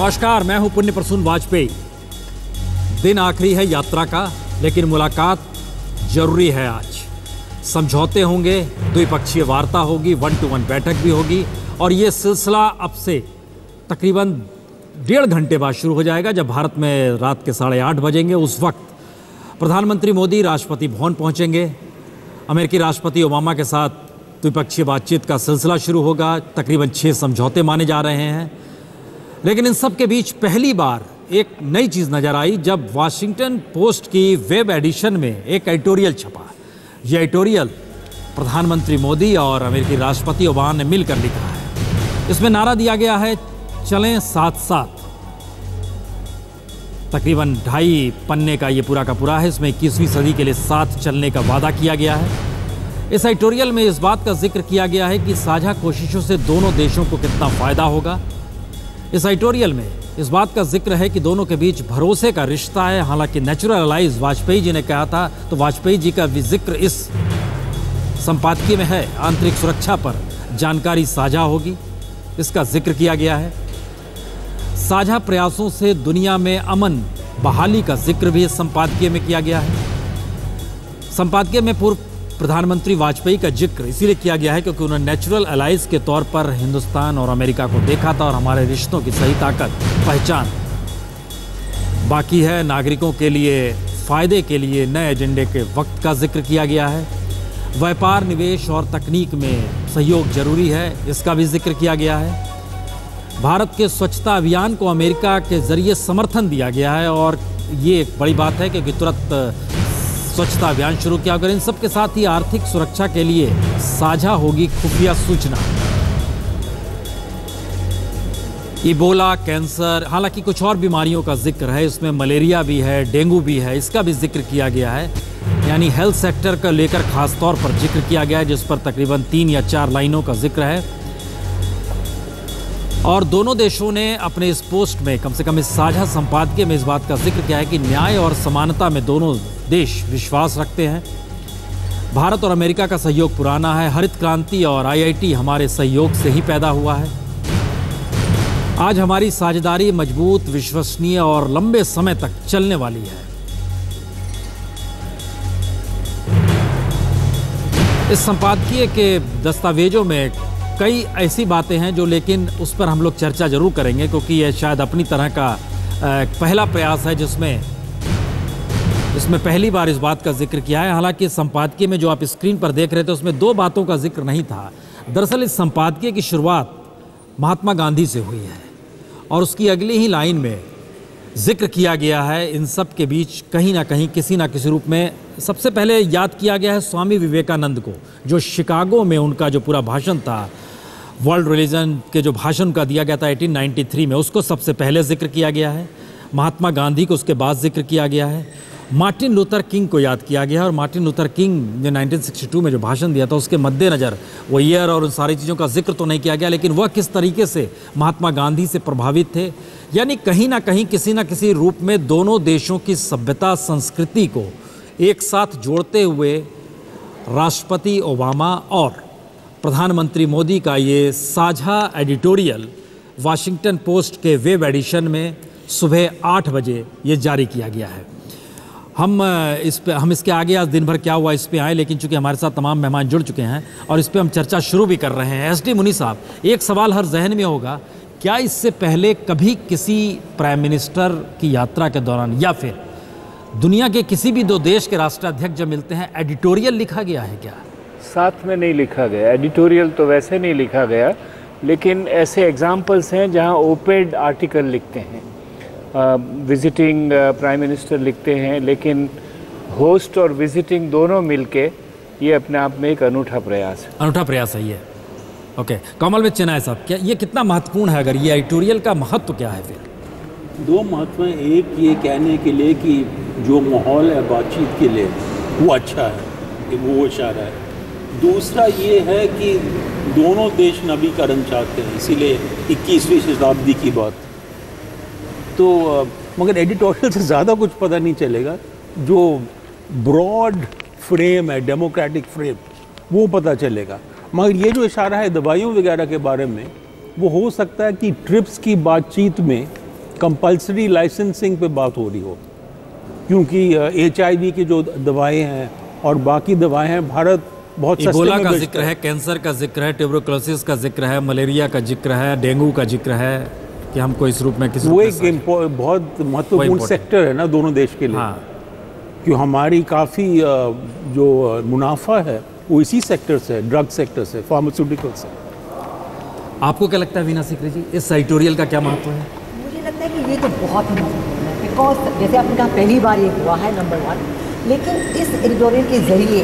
नमस्कार, मैं हूं पुण्य प्रसून वाजपेयी। दिन आखिरी है यात्रा का, लेकिन मुलाकात जरूरी है आज। समझौते होंगे, द्विपक्षीय वार्ता होगी, 1-to-1 बैठक भी होगी और ये सिलसिला अब से तकरीबन 1.5 घंटे बाद शुरू हो जाएगा, जब भारत में रात के 8:30 बजेंगे। उस वक्त प्रधानमंत्री मोदी राष्ट्रपति भवन पहुंचेंगे। अमेरिकी राष्ट्रपति ओबामा के साथ द्विपक्षीय बातचीत का सिलसिला शुरू होगा। तकरीबन 6 समझौते माने जा रहे हैं। लेकिन इन सब के बीच पहली बार एक नई चीज़ नज़र आई जब वाशिंगटन पोस्ट की वेब एडिशन में एक एडिटोरियल छपा। यह एडिटोरियल प्रधानमंत्री मोदी और अमेरिकी राष्ट्रपति ओबामा ने मिलकर लिखा है। इसमें नारा दिया गया है, चलें साथ साथ। तकरीबन 2.5 पन्ने का ये पूरा का पूरा है। इसमें 21वीं सदी के लिए साथ चलने का वादा किया गया है। इस एडिटोरियल में इस बात का जिक्र किया गया है कि साझा कोशिशों से दोनों देशों को कितना फ़ायदा होगा। इस एडिटोरियल में इस बात का जिक्र है कि दोनों के बीच भरोसे का रिश्ता है। हालांकि नेचुरल अलाइज वाजपेयी जी ने कहा था, तो वाजपेयी जी का भी जिक्र इस संपादकीय में है। आंतरिक सुरक्षा पर जानकारी साझा होगी, इसका जिक्र किया गया है। साझा प्रयासों से दुनिया में अमन बहाली का जिक्र भी इस संपादकीय में किया गया है। संपादकीय में पूर्व प्रधानमंत्री वाजपेयी का जिक्र इसीलिए किया गया है क्योंकि उन्होंने नेचुरल अलाइज के तौर पर हिंदुस्तान और अमेरिका को देखा था और हमारे रिश्तों की सही ताकत पहचान। बाकी है नागरिकों के लिए फायदे के लिए नए एजेंडे के वक्त का जिक्र किया गया है। व्यापार, निवेश और तकनीक में सहयोग जरूरी है, इसका भी जिक्र किया गया है। भारत के स्वच्छता अभियान को अमेरिका के जरिए समर्थन दिया गया है और ये एक बड़ी बात है क्योंकि तुरंत स्वच्छता अभियान शुरू किया। अगर इन सब के साथ ही आर्थिक सुरक्षा के लिए साझा होगी खुफिया सूचना। इबोला, कैंसर, हालांकि कुछ और बीमारियों का जिक्र है। इसमें मलेरिया भी है, डेंगू भी है, इसका भी जिक्र किया गया है। यानी हेल्थ सेक्टर का लेकर खास तौर पर जिक्र किया गया है, जिस पर तकरीबन 3 या 4 लाइनों का जिक्र है। और दोनों देशों ने अपने इस पोस्ट में, कम से कम इस साझा संपादकीय में, इस बात का जिक्र किया है कि न्याय और समानता में दोनों देश विश्वास रखते हैं। भारत और अमेरिका का सहयोग पुराना है। हरित क्रांति और IIT हमारे सहयोग से ही पैदा हुआ है। आज हमारी साझेदारी मजबूत, विश्वसनीय और लंबे समय तक चलने वाली है। इस संपादकीय के दस्तावेजों में कई ऐसी बातें हैं जो, लेकिन उस पर हम लोग चर्चा जरूर करेंगे क्योंकि यह शायद अपनी तरह का पहला प्रयास है जिसमें पहली बार इस बात का जिक्र किया है। हालांकि इस संपादकीय में जो आप स्क्रीन पर देख रहे थे उसमें 2 बातों का जिक्र नहीं था। दरअसल इस संपादकीय की शुरुआत महात्मा गांधी से हुई है और उसकी अगली ही लाइन में जिक्र किया गया है इन सब के बीच कहीं ना कहीं किसी ना किसी रूप में। सबसे पहले याद किया गया है स्वामी विवेकानंद को, जो शिकागो में उनका जो पूरा भाषण था, वर्ल्ड रिलीजन के जो भाषण का दिया गया था 1893 में, उसको सबसे पहले जिक्र किया गया है। महात्मा गांधी को उसके बाद जिक्र किया गया है। मार्टिन लूथर किंग को याद किया गया है और मार्टिन लूथर किंग ने 1962 में जो भाषण दिया था उसके मद्देनज़र वो ईयर और उन सारी चीज़ों का जिक्र तो नहीं किया गया, लेकिन वह किस तरीके से महात्मा गांधी से प्रभावित थे। यानी कहीं ना कहीं किसी ना किसी रूप में दोनों देशों की सभ्यता, संस्कृति को एक साथ जोड़ते हुए राष्ट्रपति ओबामा और प्रधानमंत्री मोदी का ये साझा एडिटोरियल वाशिंगटन पोस्ट के वेब एडिशन में सुबह 8 बजे ये जारी किया गया है। हम इसके आगे आज दिन भर क्या हुआ इस पे आए, लेकिन चूंकि हमारे साथ तमाम मेहमान जुड़ चुके हैं और इस पे हम चर्चा शुरू भी कर रहे हैं। SD मुनी साहब, एक सवाल हर जहन में होगा, क्या इससे पहले कभी किसी प्राइम मिनिस्टर की यात्रा के दौरान या फिर दुनिया के किसी भी 2 देश के राष्ट्राध्यक्ष जब मिलते हैं एडिटोरियल लिखा गया है क्या? साथ में नहीं लिखा गया एडिटोरियल, तो वैसे नहीं लिखा गया, लेकिन ऐसे एग्जाम्पल्स हैं जहाँ ओपेड आर्टिकल लिखते हैं, विजिटिंग प्राइम मिनिस्टर लिखते हैं, लेकिन होस्ट और विजिटिंग दोनों मिलके ये अपने आप में एक अनूठा प्रयास है। अनूठा प्रयास है ये। ओके, कमल में चेनाई साहब, क्या ये कितना महत्वपूर्ण है? अगर ये एडिटोरियल का महत्व क्या है? फिर 2 महत्व हैं। एक ये कहने के लिए कि जो माहौल है बातचीत के लिए वो अच्छा है, वो इशारा है। दूसरा ये है कि दोनों देश नवीकरण चाहते हैं, इसीलिए 21वीं शताब्दी की बात। तो मगर एडिटोरियल से ज़्यादा कुछ पता नहीं चलेगा। जो ब्रॉड फ्रेम है, डेमोक्रेटिक फ्रेम, वो पता चलेगा। मगर ये जो इशारा है दवाइयों वगैरह के बारे में, वो हो सकता है कि ट्रिप्स की बातचीत में कंपल्सरी लाइसेंसिंग पे बात हो रही हो, क्योंकि HIV की जो दवाएं हैं और बाकी दवाएं हैं, भारत बहुत सस्ते इबोला में का बेचता जिक्र है, कैंसर का जिक्र है, ट्यूबरकुलोसिस का जिक्र है, मलेरिया का जिक्र है, डेंगू का जिक्र है कि हमको इस रूप में किस वो रूप में एक बहुत महत्वपूर्ण important सेक्टर है ना दोनों देश के लिए। हाँ, कि हमारी काफ़ी जो मुनाफा है वो इसी सेक्टर से, ड्रग सेक्टर से, फार्मास्यूटिकल से। आपको क्या लगता है वीना सीकरी जी, इस एडिटोरियल का क्या महत्व है? मुझे लगता है कि ये तो बहुत ही महत्वपूर्ण है, बिकॉज जैसे आपने कहा पहली बार ये हुआ है, नंबर 1, लेकिन इस एडिटोरियल के ज़रिए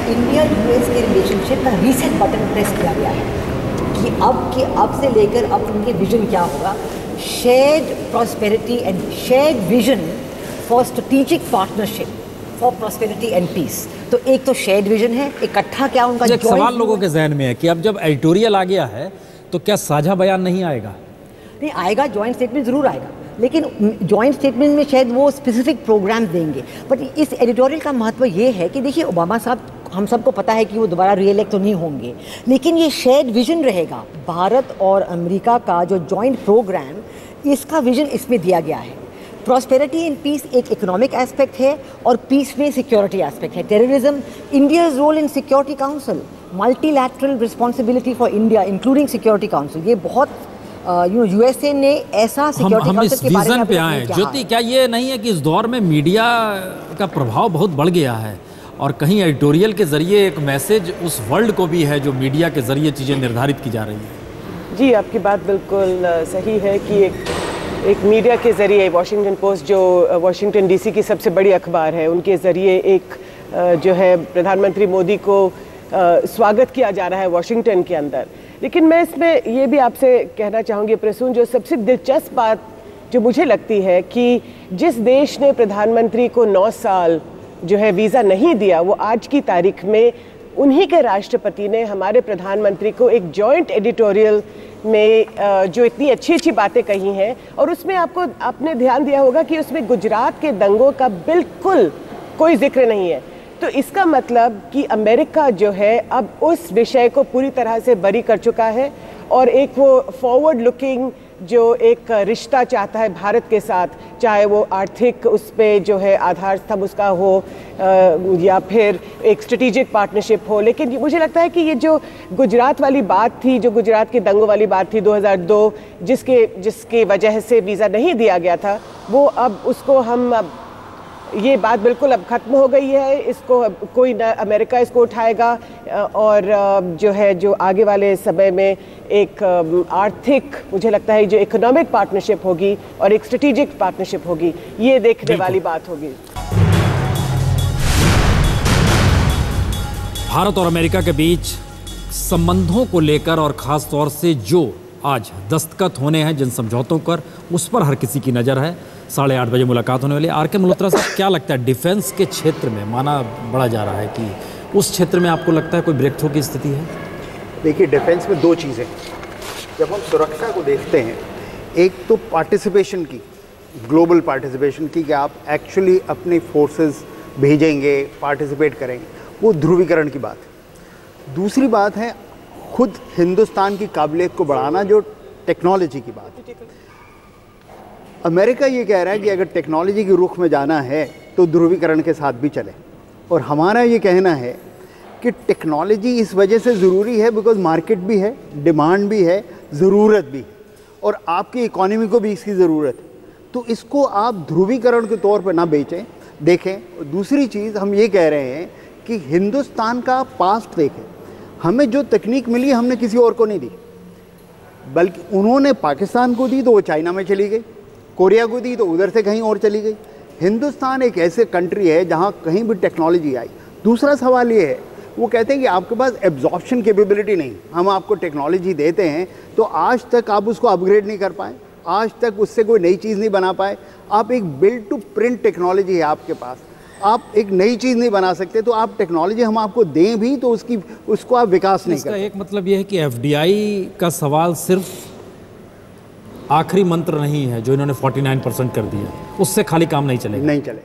इंडिया US के रिलेशनशिप का रीसेट बटन प्रेस किया गया है कि अब से लेकर अब उनके विजन क्या होगा, shared prosperity and shared vision for strategic partnership for prosperity and peace. तो एक तो शेयर्ड विजन है, इकट्ठा क्या उनका एक सवाल लोगों के जहन में है कि अब जब एडिटोरियल आ गया है तो क्या साझा बयान नहीं आएगा? नहीं आएगा, जॉइंट स्टेटमेंट ज़रूर आएगा, लेकिन जॉइंट स्टेटमेंट में शायद वो स्पेसिफिक प्रोग्राम देंगे। बट इस एडिटोरियल का महत्व ये है कि देखिए ओबामा साहब, हम सबको पता है कि वो दोबारा रीइलेक्ट तो नहीं होंगे, लेकिन ये शेयर्ड विजन रहेगा। भारत और अमेरिका का जो जॉइंट प्रोग्राम, इसका विजन इसमें दिया गया है। प्रॉस्पेरिटी एंड पीस एक इकोनॉमिक एस्पेक्ट है और पीस में सिक्योरिटी एस्पेक्ट है। Terrorism, India's role in security council, multilateral responsibility for India including security council, ये बहुत USA ने ऐसा सिक्योरिटी हम इस विजन पे आए। ज्योति, क्या ये नहीं है कि इस दौर में मीडिया का प्रभाव बहुत बढ़ गया है और कहीं एडिटोरियल के जरिए एक मैसेज उस वर्ल्ड को भी है जो मीडिया के जरिए चीज़ें निर्धारित की जा रही हैं? जी, आपकी बात बिल्कुल सही है कि एक मीडिया के ज़रिए, वॉशिंगटन पोस्ट जो वॉशिंगटन DC की सबसे बड़ी अखबार है, उनके ज़रिए एक जो है प्रधानमंत्री मोदी को स्वागत किया जा रहा है वॉशिंगटन के अंदर। लेकिन मैं इसमें ये भी आपसे कहना चाहूँगी प्रसून, जो सबसे दिलचस्प बात जो मुझे लगती है कि जिस देश ने प्रधानमंत्री को 9 साल जो है वीज़ा नहीं दिया, वो आज की तारीख में उन्हीं के राष्ट्रपति ने हमारे प्रधानमंत्री को एक जॉइंट एडिटोरियल में जो इतनी अच्छी अच्छी बातें कही हैं, और उसमें आपने ध्यान दिया होगा कि उसमें गुजरात के दंगों का बिल्कुल कोई जिक्र नहीं है। तो इसका मतलब कि अमेरिका जो है अब उस विषय को पूरी तरह से बरी कर चुका है और एक वो फॉरवर्ड लुकिंग जो एक रिश्ता चाहता है भारत के साथ, चाहे वो आर्थिक उस पे जो है आधार स्तंभ उसका हो या फिर एक स्ट्रेटेजिक पार्टनरशिप हो। लेकिन मुझे लगता है कि ये जो गुजरात वाली बात थी, जो गुजरात के दंगों वाली बात थी 2002, जिसकी वजह से वीज़ा नहीं दिया गया था, वो अब उसको हम ये बात बिल्कुल अब ख़त्म हो गई है। इसको कोई न अमेरिका इसको उठाएगा और जो आगे वाले समय में एक आर्थिक, मुझे लगता है जो इकोनॉमिक पार्टनरशिप होगी और एक स्ट्रेटेजिक पार्टनरशिप होगी, ये देखने वाली बात होगी। भारत और अमेरिका के बीच संबंधों को लेकर और ख़ास तौर से जो आज दस्तखत होने हैं जिन समझौतों पर, उस पर हर किसी की नज़र है। 8:30 बजे मुलाकात होने वाली। RK मल्होत्रा साहब, क्या लगता है डिफेंस के क्षेत्र में माना बढ़ा जा रहा है कि उस क्षेत्र में आपको लगता है कोई ब्रेक थ्रू की स्थिति है? देखिए, डिफेंस में 2 चीज़ें, जब हम सुरक्षा को देखते हैं, एक तो पार्टिसिपेशन की, ग्लोबल पार्टिसिपेशन की, कि आप एक्चुअली अपनी फोर्सेस भेजेंगे, पार्टिसिपेट करेंगे, वो ध्रुवीकरण की बात है। दूसरी बात है खुद हिंदुस्तान की काबिलियत को बढ़ाना, जो टेक्नोलॉजी की बात है। अमेरिका ये कह रहा है कि अगर टेक्नोलॉजी के रुख में जाना है तो ध्रुवीकरण के साथ भी चले, और हमारा ये कहना है कि टेक्नोलॉजी इस वजह से ज़रूरी है बिकॉज मार्केट भी है, डिमांड भी है, ज़रूरत भी है, और आपकी इकोनॉमी को भी इसकी ज़रूरत है। तो इसको आप ध्रुवीकरण के तौर पर ना बेचें, देखें। दूसरी चीज़ हम ये कह रहे हैं कि हिंदुस्तान का पास्ट देखें, हमें जो तकनीक मिली हमने किसी और को नहीं दी, बल्कि उन्होंने पाकिस्तान को दी तो वो चाइना में चली गई, कोरिया को दी तो उधर से कहीं और चली गई। हिंदुस्तान एक ऐसे कंट्री है जहाँ कहीं भी टेक्नोलॉजी आई। दूसरा सवाल ये है, वो कहते हैं कि आपके पास एब्जॉर्प्शन कैपेबिलिटी नहीं, हम आपको टेक्नोलॉजी देते हैं तो आज तक आप उसको अपग्रेड नहीं कर पाए, आज तक उससे कोई नई चीज़ नहीं बना पाए। आप एक बिल्ड टू प्रिंट टेक्नोलॉजी है आपके पास, आप एक नई चीज़ नहीं बना सकते, तो आप टेक्नोलॉजी हम आपको दें भी तो उसको आप विकास नहीं कर। एक मतलब यह है कि FDI का सवाल सिर्फ आखिरी मंत्र नहीं है जो इन्होंने 49% कर दिया, उससे खाली काम नहीं चलेगा। नहीं चले।